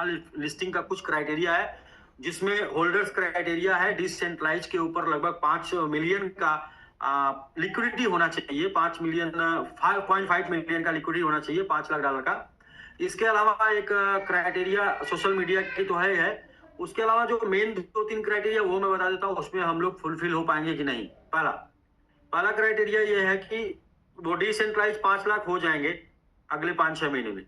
Alpha listing का कुछ criteria है, जिसमें होल्डर्स क्राइटेरिया है डिसेंट्रलाइज के ऊपर लगभग 5 मिलियन का लिक्विडिटी होना चाहिए, 5 मिलियन 5.5 मिलियन का लिक्विडिटी होना चाहिए, $5 लाख का। इसके अलावा एक क्राइटेरिया सोशल मीडिया की तो है। उसके अलावा जो मेन 2-3 क्राइटेरिया वो मैं बता देता हूँ, उसमें हम लोग फुलफिल हो पाएंगे कि नहीं। पहला क्राइटेरिया ये है कि वो डिसेंट्रलाइज 5 लाख हो जाएंगे अगले 5-6 महीने में।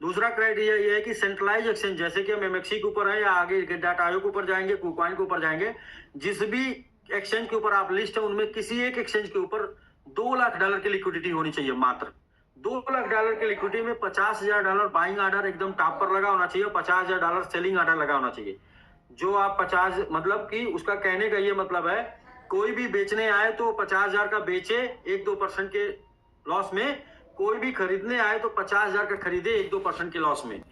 दूसरा क्राइटेरिया ये है कि सेंट्रलाइज एक्सचेंज, जैसे कि हम एमएक्सी के ऊपर है या आगे डाटा आयोग के ऊपर जाएंगे, कुकॉइन के ऊपर जाएंगे, जिस भी एक्सचेंज के ऊपर आप लिस्ट है उनमें किसी एक एक्सचेंज के ऊपर $2 लाख की लिक्विडिटी होनी चाहिए। मात्र $2 लाख की लिक्विडिटी में $50,000 बाइंग ऑर्डर एकदम टॉप पर लगा होना चाहिए, $50,000 सेलिंग ऑर्डर लगा होना चाहिए। जो आप 50 मतलब कि उसका कहने का ये मतलब है, कोई भी बेचने आए तो 50,000 का बेचे 1-2% के लॉस में, कोई भी खरीदने आए तो 50,000 का खरीदे 1-2% के लॉस में।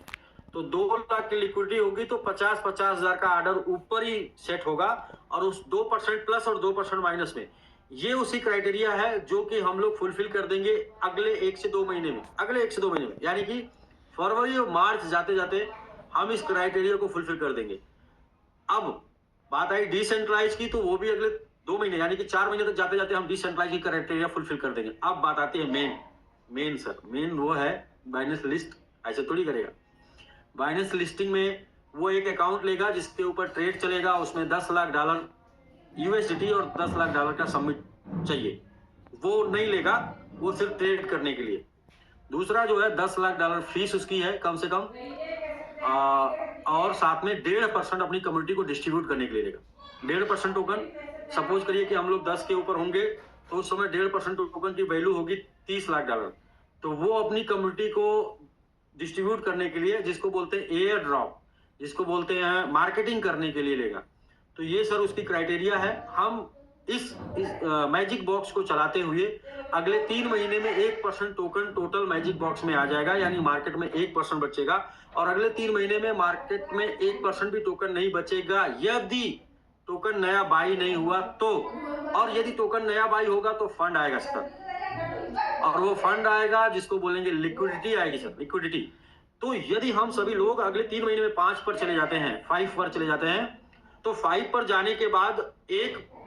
तो 2 लाख की लिक्विडिटी होगी तो 50,000 का ऑर्डर ऊपर ही सेट होगा, और उस 2% प्लस और 2% माइनस में। ये उसी क्राइटेरिया है जो कि हम लोग फुलफिल कर देंगे अगले 1 से 2 महीने में, अगले 1 से 2 महीने में, यानी कि फरवरी और मार्च जाते जाते हम इस क्राइटेरिया को फुलफिल कर देंगे। अब बात आई डिसेंट्रलाइज की, तो वो भी अगले 2 महीने यानी कि 4 महीने तक जाते जाते हम डिसेंट्रलाइज की क्राइटेरिया फुलफिल कर देंगे। अब बात आती है मेन सर, मेन वो है बाइनेंस लिस्ट। ऐसे थोड़ी करेगा। बाइनेंस लिस्टिंग में वो एक अकाउंट लेगा जिसके ऊपर ट्रेड चलेगा, उसमें $10 लाख यूएसडीटी और $10 लाख का सबमिट चाहिए, वो नहीं लेगा, वो सिर्फ ट्रेड करने के लिए। दूसरा जो है $10 लाख फीस उसकी है कम से कम, और साथ में 1.5% अपनी कम्युनिटी को डिस्ट्रीब्यूट करने के लिए लेगा। 1.5% टोकन, सपोज करिए कि हम लोग 10 के ऊपर होंगे तो उस समय 1.5% टोकन की वैल्यू होगी $30 लाख। तो वो अपनी कम्युनिटी को डिस्ट्रीब्यूट करने के लिए, जिसको बोलते हैं एयर ड्रॉप, जिसको बोलते हैं मार्केटिंग करने के लिए लेगा। तो ये सर उसकी क्राइटेरिया है। हम इस मैजिक बॉक्स को चलाते हुए अगले 3 महीने में 1% टोकन टोटल मैजिक बॉक्स में आ जाएगा, यानी मार्केट में 1% बचेगा। और अगले 3 महीने में मार्केट में 1% भी टोकन नहीं बचेगा यदि टोकन नया बाई नहीं हुआ तो। और यदि टोकन नया बाई होगा तो फंड आएगा सर, और वो फंड आएगा जिसको बोलेंगे लिक्विडिटी आएगी सर, लिक्विडिटी। तो यदि हम सभी लोग अगले 3 महीने में 5 पर चले जाते हैं, 5 पर चले जाते हैं, तो 5 पर जाने के बाद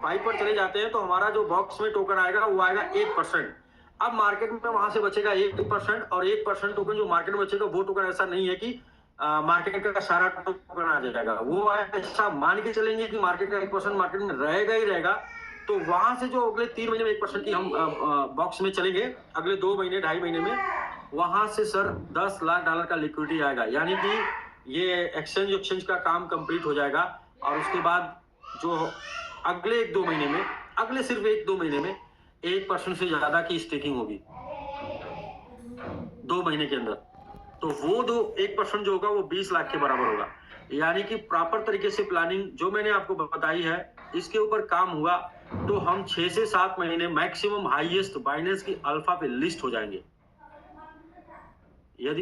5 पर चले जाते हैं तो हमारा जो बॉक्स में टोकन आएगा वो आएगा 1%। अब मार्केट में वहां से बचेगा 1%, और 1% टोकन जो मार्केट में बचेगा वो टोकन ऐसा नहीं है कि मार्केट का सारा टोकन आ जाएगा। वो ऐसा मान के चलेंगे कि मार्केट का 1% मार्केट में रहेगा ही रहेगा। तो वहां से जो अगले 3 महीने में 1% की हम बॉक्स में चलेंगे, अगले 2 महीने 2.5 महीने में वहां से सर $10 लाख का लिक्विडिटी आएगा, यानी कि ये एक्सचेंज का काम कंप्लीट हो जाएगा। और उसके बाद जो अगले 1-2 महीने में, अगले सिर्फ 1-2 महीने में 1% से ज्यादा की स्टेकिंग होगी 2 महीने के अंदर। तो वो 1% जो होगा वो 20 लाख के बराबर होगा। यानी कि प्रॉपर तरीके से प्लानिंग जो मैंने आपको बताई है, इसके ऊपर काम हुआ तो हम 6 से 7 महीने मैक्सिमम हाईएस्ट बाइनेंस की अल्फा पे लिस्ट हो जाएंगे। यदि